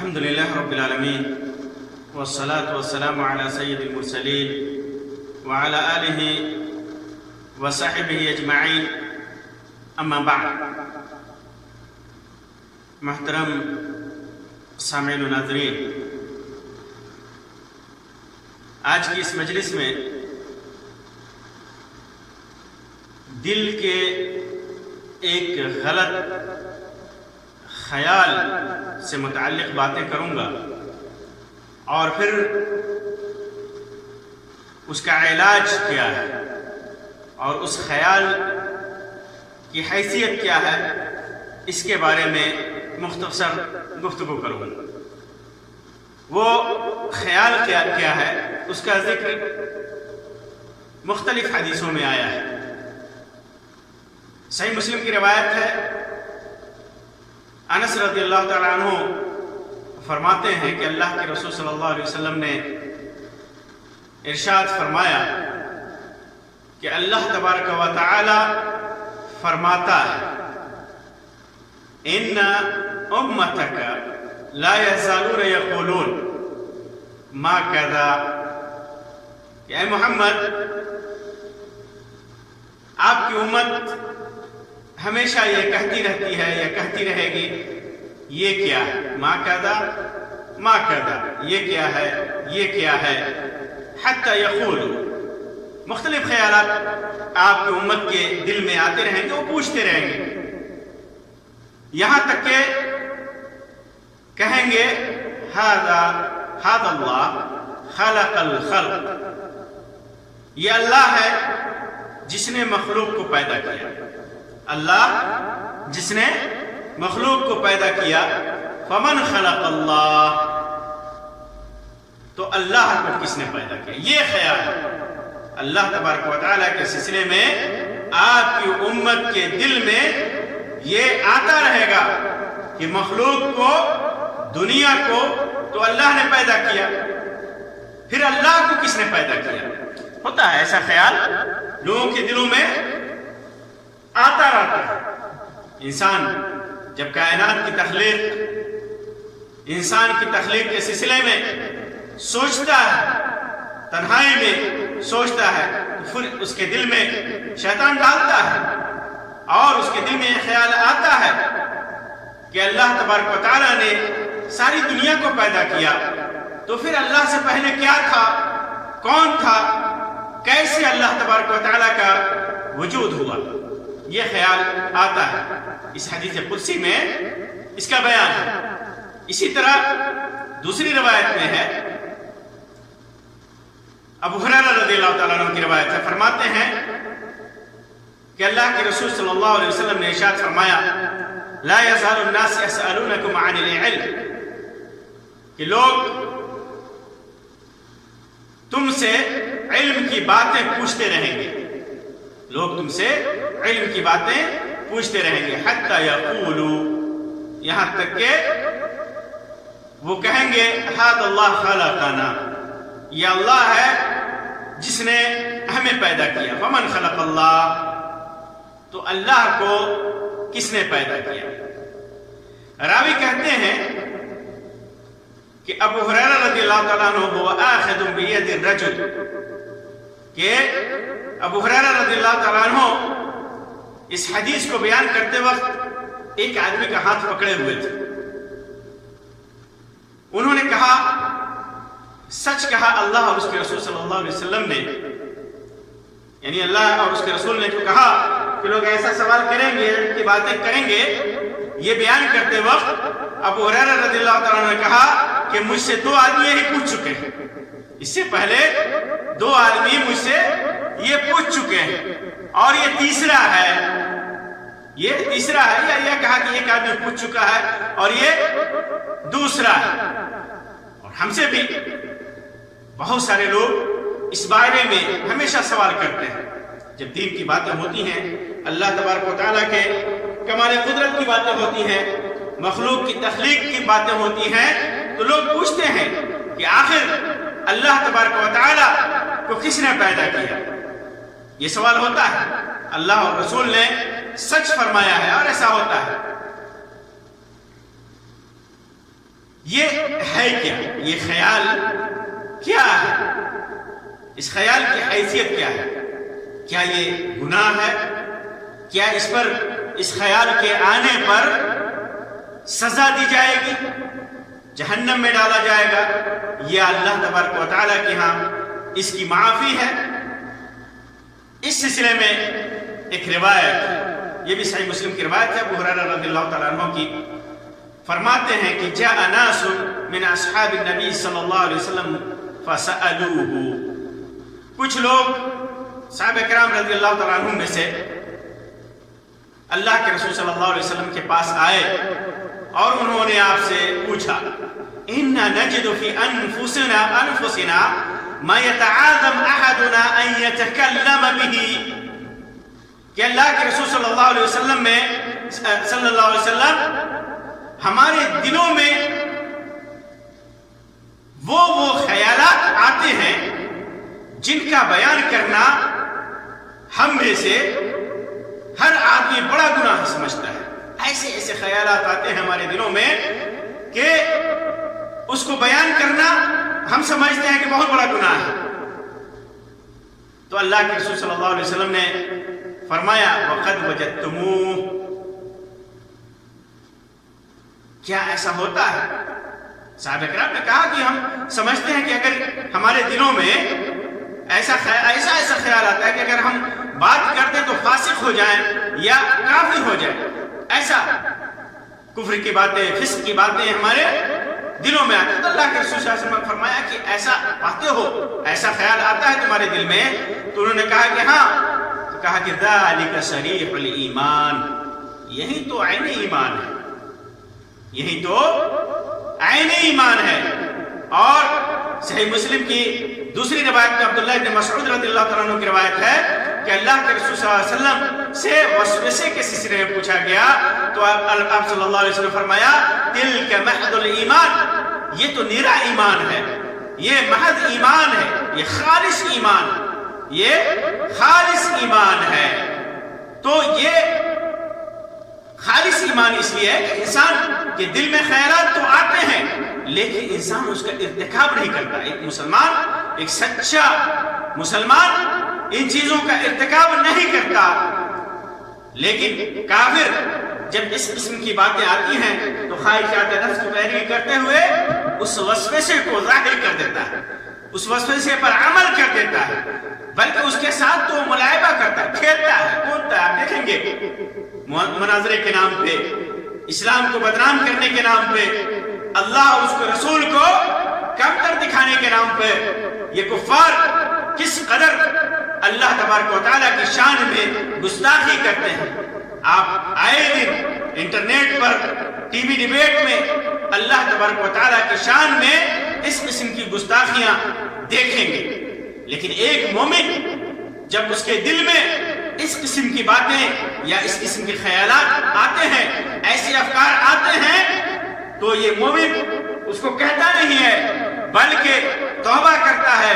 الحمد لله رب العالمين والصلاة والسلام على سيد المرسلين وعلى آله وصحبه أجمعين أما بعد محترم سامعین و ناظرین، آج کی اس مجلس میں دل کے ایک غلط خیال سے متعلق باتیں کروں گا اور پھر اس کا علاج کیا ہے اور اس خیال کی حیثیت کیا ہے اس کے بارے میں مختصر گفتگو کروں گا۔ وہ خیال کیا ہے اس کا ذکر مختلف حدیثوں میں آیا ہے۔ صحیح مسلم کی روایت ہے، انس رضی اللہ تعالیٰ عنہ فرماتے ہیں کہ اللہ کے رسول صلی اللہ علیہ وسلم نے ارشاد فرمایا کہ اللہ تبارک و تعالی فرماتا ہے ان امتک لا یزالون یقولون ما کذا، کہ اے محمد آپ کی امت ہمیشہ یہ کہتی رہتی ہے یا کہتی رہے گی یہ کیا ہے، ما کذا ما کذا، یہ کیا ہے یہ کیا ہے، حتی یقول، مختلف خیالات آپ کی امت کے دل میں آتے رہیں گے، وہ پوچھتے رہیں گے یہاں تک کہ کہیں گے ھذا اللہ خلق الخلق، یہ اللہ ہے جس نے مخلوق کو پیدا کیا، اللہ جس نے مخلوق کو پیدا کیا، فمن خلق اللہ، تو اللہ کو کس نے پیدا کیا، یہ خیال ہے۔ اللہ تبارک و تعالیٰ کے سلسلے میں آپ کی امت کے دل میں یہ آتا رہے گا کہ مخلوق کو، دنیا کو تو اللہ نے پیدا کیا، پھر اللہ کو کس نے پیدا کیا۔ ہوتا ہے ایسا خیال لوگوں کے دلوں میں آتا رہتا ہے۔ انسان جب کائنات کی تخلیق، انسان کی تخلیق کے سلسلے میں سوچتا ہے، تنہائی میں سوچتا ہے، تو پھر اس کے دل میں شیطان ڈالتا ہے اور اس کے دل میں یہ خیال آتا ہے کہ اللہ تبارک و تعالیٰ نے ساری دنیا کو پیدا کیا، تو پھر اللہ سے پہلے کیا تھا، کون تھا، کیسے اللہ تبارک و تعالیٰ کا وجود ہوا، یہ خیال آتا ہے۔ اس حدیث قدسی میں اس کا بیان ہے۔ اسی طرح دوسری روایت میں ہے، ابو ہریرہ رضی اللہ تعالیٰ عنہ کی روایت ہے، فرماتے ہیں کہ اللہ کے رسول صلی اللہ علیہ وسلم نے ارشاد فرمایا لا یزال الناس یسألونکم عن العلم، کہ لوگ تم سے علم کی باتیں پوچھتے رہیں گے، لوگ تم سے علم کی باتیں پوچھتے رہیں گے، حتی یقولوا، یہاں تک کہ وہ کہیں گے ھذا اللہ خلقنا، یہ اللہ ہے جس نے ہمیں پیدا کیا، فمن خلق اللہ، تو اللہ کو کس نے پیدا کیا۔ راوی کہتے ہیں کہ ابو ہریرہ رضی اللہ تعالیٰ عنہ هو آخذ بید الرجل، کہ ابو ہریرہ رضی اللہ تعالیٰ عنہ اس حدیث کو بیان کرتے وقت ایک آدمی کا ہاتھ پکڑے ہوئے تھے۔ انہوں نے کہا، سچ کہا اللہ اور اس کے رسول صلی اللہ علیہ وسلم نے، یعنی اللہ اور اس کے رسول نے جو کہا کہ لوگ ایسا سوال کریں گے، ان کی باتیں کریں گے، یہ بیان کرتے وقت ابو ہریرہ رضی اللہ تعالیٰ عنہ نے کہا کہ مجھ سے دو آدمی یہی پوچھ چکے ہیں، اس سے پہلے دو آدمی مجھ سے یہ پوچھ چکے ہیں، اور یہ تیسرا ہے، یہ تیسرا ہے، یا یہ کہا کہ ایک آدمی پوچھ چکا ہے اور یہ دوسرا ہے۔ اور ہم سے بھی بہت سارے لوگ اس بارے میں ہمیشہ سوال کرتے ہیں، جب دین کی باتیں ہوتی ہیں، اللہ تبارک و تعالیٰ کے کمال قدرت کی باتیں ہوتی ہیں، مخلوق کی تخلیق کی باتیں ہوتی ہیں، تو لوگ پوچھتے ہیں کہ آخر اللہ تبارک و تعالیٰ کو کس نے پیدا کیا۔ یہ سوال ہوتا ہے، اللہ اور رسول نے سچ فرمایا ہے اور ایسا ہوتا ہے۔ یہ ہے کیا؟ یہ خیال کیا ہے؟ اس خیال کی حیثیت کیا ہے؟ کیا یہ گناہ ہے؟ کیا اس خیال کے آنے پر سزا دی جائے گی، جہنم میں ڈالا جائے گا، یا اللہ تبارک و تعالیٰ کے ہاں اس کی معافی ہے؟ اس سلسلے میں ایک روایت، یہ بھی صحیح مسلم کی روایت ہے، ابو ہریرہ رضی اللہ تعالیٰ عنہ کی، فرماتے ہیں کہ جاء ناس من اصحاب النبی صلی اللہ علیہ وسلم فسألوه، کچھ لوگ صحابہ کرام رضی اللہ تعالیٰ عنہ میں سے اللہ کے رسول صلی اللہ علیہ وسلم کے پاس آئے اور انہوں نے آپ سے پوچھا، اِنَّا نَجِدُ فِي أَنفُسِنَا مَا يَتَعَاظَمْ أَحَدُنَا أَن يَتَكَلَّمَ بِهِ، کہ اللہ کے رسول صلی اللہ علیہ وسلم ہمارے دلوں میں وہ خیالات آتے ہیں جن کا بیان کرنا ہم میں سے ہر آدمی بڑا گناہ سمجھتا ہے۔ ایسے خیالات آتے ہیں ہمارے دلوں میں کہ اس کو بیان کرنا ہم سمجھتے ہیں کہ بہت بڑا گناہ ہے۔ تو اللہ کے رسول صلی اللہ علیہ وسلم نے فرمایا وَقَدْ وَجَدْتُمُوهُ، کیا ایسا ہوتا ہے؟ صحابہ کرام نے کہا کہ ہم سمجھتے ہیں کہ اگر ہمارے دلوں میں ایسا خیال آتا ہے کہ اگر ہم بات کرتے تو فاسق ہو جائیں یا کافر ہو جائیں، ایسا کفر کی باتیں، فسق کی باتیں ہمارے دلوں میں آتے ہیں، تو اللہ کے رسول صلی اللہ علیہ وسلم نے فرمایا کہ ایسا پاتے ہو، ایسا خیال آتا ہے تمہارے دل میں؟ تو انہوں نے کہا کہ ہاں، تو کہا کہ ذَلِكَ صَرِيحُ الْإِيمَانِ، یہی تو عین ایمان ہے، یہی تو عین ایمان ہے۔ اور صحیح مسلم کی دوسری روایت میں عبداللہ بن مسعود رضی اللہ تعالیٰ عنہ کی روایت ہے کہ اللہ کے رسول صلی اللہ علیہ وسلم سے وسوسے کے سلسلے میں پوچھا گیا تو آپ صلی اللہ علیہ وسلم فرمایا تِلْكَ مَحْضُ الْإِيمَانِ، یہ تو نیرا ایمان ہے، یہ محض ایمان ہے، یہ خالص ایمان ہے، یہ خالص ایمان ہے۔ تو یہ خالص ایمان اس لیے ہے کہ انسان کے دل میں خیالات تو آتے ہیں لیکن انسان اس کا ارتکاب نہیں کرتا۔ ایک مسلمان، ایک سچا مسلمان ان چیزوں کا ارتکاب نہیں کرتا، لیکن کافر جب اس قسم کی باتیں آتی ہیں تو خواہشات نفس کو پیروی کرتے ہوئے اس وسوسے کو ظاہر کر دیتا ہے، اس وسوسے پر عمل کر دیتا ہے، بلکہ اس کے ساتھ تو ملائبہ کرتا ہے، کھیلتا ہے، کودتا ہے۔ آپ دیکھیں گے مناظرے کے نام پہ، اسلام کو بدنام کرنے کے نام پہ، اللہ اور اس کے رسول کو کمتر دکھانے کے نام پہ یہ کفار کس قدر اللہ تبارک و تعالیٰ کی شان میں گستاخی کرتے ہیں۔ آپ آئے دن انٹرنیٹ پر، ٹی وی ڈیبیٹ میں اللہ تبارک و تعالیٰ کی شان میں اس قسم کی گستاخیاں دیکھیں گے، لیکن ایک مومن جب اس کے دل میں اس قسم کی باتیں یا اس قسم کے خیالات آتے ہیں، ایسے افکار آتے ہیں، تو یہ مومن اس کو کہتا نہیں ہے بلکہ توبہ کرتا ہے،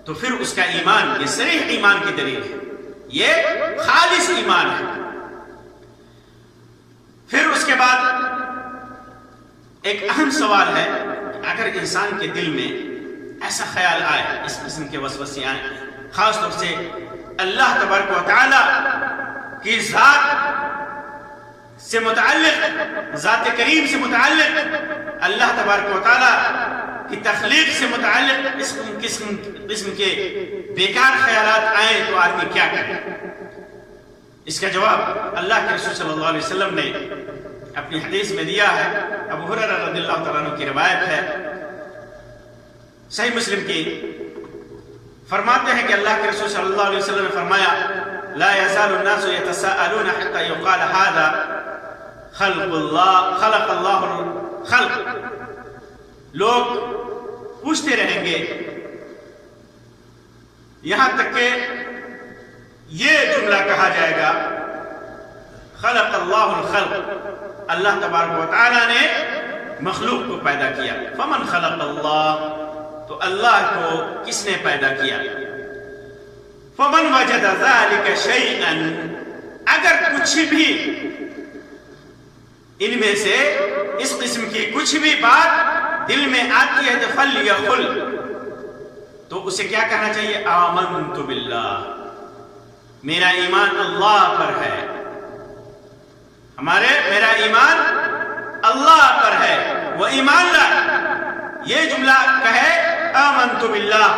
تو پھر اس کا ایمان، یہ صریح ایمان کی دلیل ہے، یہ خالص ایمان ہے۔ پھر اس کے بعد ایک اہم سوال ہے کہ اگر انسان کے دل میں ایسا خیال آئے، اس قسم کے وسوسے آئیں، خاص طور سے اللہ تبارک و تعالیٰ کی ذات سے متعلق، ذات کریم سے متعلق، اللہ تبارک و تعالیٰ کی تخلیق سے متعلق اس قسم کے بیکار خیالات آئیں تو آدمی کیا کرے؟ اس کا جواب اللہ کے رسول صلی اللہ علیہ وسلم نے اپنی حدیث میں دیا ہے۔ ابو ہریرہ رضی اللہ تعالیٰ عنہ کی روایت ہے، صحیح مسلم کی، فرماتے ہیں کہ اللہ کے رسول صلی اللہ علیہ وسلم نے فرمایا لا يزال الناس يتساءلون حتى يقال هذا خلق اللہ الخلق، لوگ پوچھتے رہیں گے یہاں تک کہ یہ جملہ کہا جائے گا خلق اللہ الخلق، اللہ تبارک و تعالیٰ نے مخلوق کو پیدا کیا۔ فمن خلق اللہ، تو اللہ کو کس نے پیدا کیا؟ فمن وجد ذلك شيئا، اگر کچھ بھی ان میں سے اس قسم کی کچھ بھی بات دل میں آتی ہے تو فلیقل، تو اسے کیا کہنا چاہیے؟ آمنت باللہ، میرا ایمان اللہ پر ہے، میرا ایمان اللہ پر ہے، وہ ایمان لائے، یہ جملہ کہے آمنت باللہ،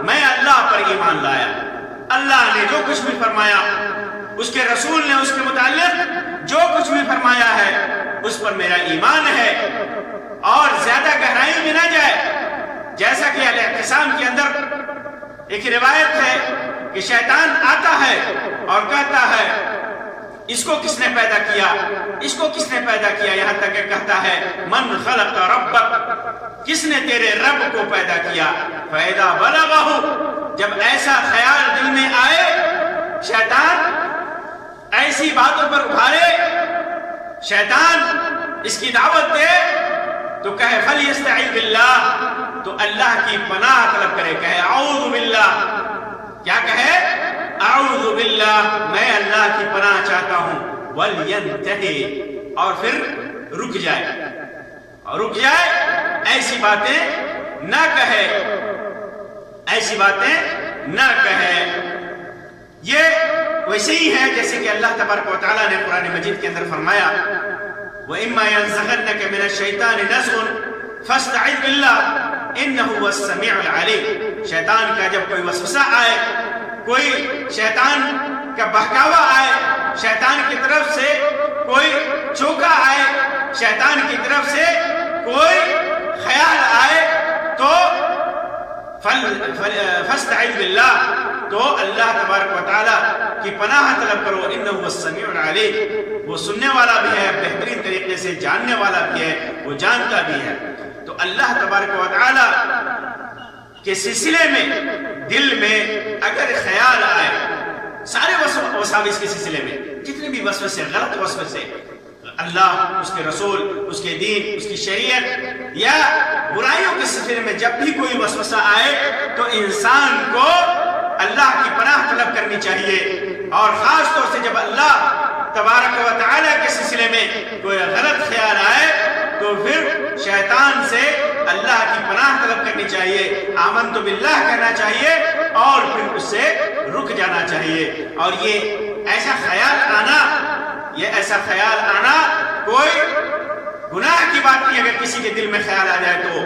میں اللہ پر ایمان لایا، اللہ نے جو کچھ بھی فرمایا، اس کے رسول نے اس کے متعلق جو کچھ بھی فرمایا ہے اس پر میرا ایمان ہے، اور زیادہ گہرائی میں نہ جائے۔ جیسا کہ الاعتصام کے اندر ایک روایت ہے کہ شیطان آتا ہے اور کہتا ہے اس کو کس نے پیدا کیا، اس کو کس نے پیدا کیا، یہاں تک کہ کہتا ہے من خلق ربک، کس نے تیرے رب کو پیدا کیا، فَإِذَا بَلَغَهُ، جب ایسا خیال دل میں آئے، شیطان ایسی باتوں پر ابھارے، شیطان اس کی دعوت دے، تو کہے فَلْيَسْتَعِذْ بِاللَّهِ، تو اللہ کی پناہ طلب کرے، کہے اعوذ باللہ، کیا کہے؟ اعوذ باللہ، میں اللہ کی پناہ چاہتا ہوں، وَلْيَنْتَهِ، اور پھر رک جائے، ایسی باتیں نہ کہے، ایسی باتیں نہ کہے۔ یہ ویسے ہی ہے جیسے کہ اللہ تبارک و تعالیٰ نے قرآن مجید کے اندر فرمایا وَإِمَّا يَنزَغَنَّكَ مِنَ الشَّيْطَانِ نَزْغٌ فَاسْتَعِذْ بِاللَّهِ إِنَّهُ هُوَ السَّمِيعُ الْعَلِيمُ، شیطان کا جب کوئی وسوسہ آئے، کوئی شیطان کا بہکاوا آئے، شیطان کی طرف سے کوئی چوکا آئے، شیطان کی طرف سے کوئی خیال آئے، تو فَاسْتَعِذْ بِاللَّهِ، تو اللہ تبارک و تعالیٰ کی پناہ طلب کرو، انہو السمیع العلیم، وہ سننے والا بھی ہے، بہترین طریقے سے جاننے والا بھی ہے، وہ جانتا بھی ہے۔ تو اللہ تبارک و تعالیٰ کے سلسلے میں دل میں اگر خیال آئے، سارے وساوس کے سلسلے میں جتنے بھی وسوسے، غلط وسوسے، اللہ، اس کے رسول، اس کے دین، اس کی شریعت یا برائیوں کے سلسلے میں جب بھی کوئی وسوسہ آئے تو انسان کو اللہ کی پناہ طلب کرنی چاہیے، اور خاص طور سے جب اللہ تبارک و تعالیٰ کے سلسلے میں کوئی غلط خیال آئے تو پھر شیطان سے اللہ کی پناہ طلب کرنی چاہیے، آمنت باللہ کہنا چاہیے، اور پھر اس سے رک جانا چاہیے۔ اور یہ ایسا خیال آنا کوئی گناہ کی بات نہیں، اگر کسی کے دل میں خیال آ جائے تو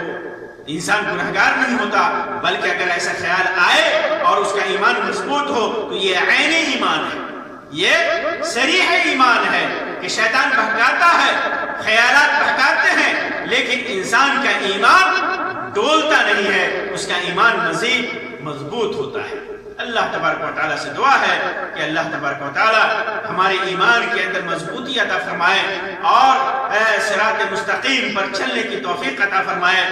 انسان گناہگار نہیں ہوتا، بلکہ اگر ایسا خیال آئے اور اس کا ایمان مضبوط ہو تو یہ عین ایمان ہے، یہ صریح ایمان ہے کہ شیطان بہکاتا ہے، خیالات بہکاتے ہیں، لیکن انسان کا ایمان ڈولتا نہیں ہے، اس کا ایمان مزید مضبوط ہوتا ہے۔ اللہ تبارک و تعالیٰ سے دعا ہے کہ اللہ تبارک و تعالیٰ ہمارے ایمان کے اندر مضبوطی عطا فرمائے اور صراط مستقیم پر چلنے کی توفیق عطا فرمائے،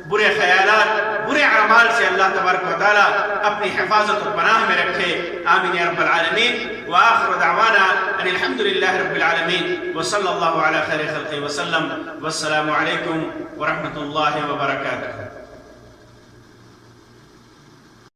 برے خیالات، برے اعمال سے اللہ تبارک و تعالیٰ اپنی حفاظت و پناہ میں رکھے، آمین یا رب العالمین۔ وآخر دعوانا ان الحمدللہ رب العالمین، وصلی اللہ علی خیر خلقہ وسلم، والسلام علیکم ورحمۃ اللہ وبرکاتہ۔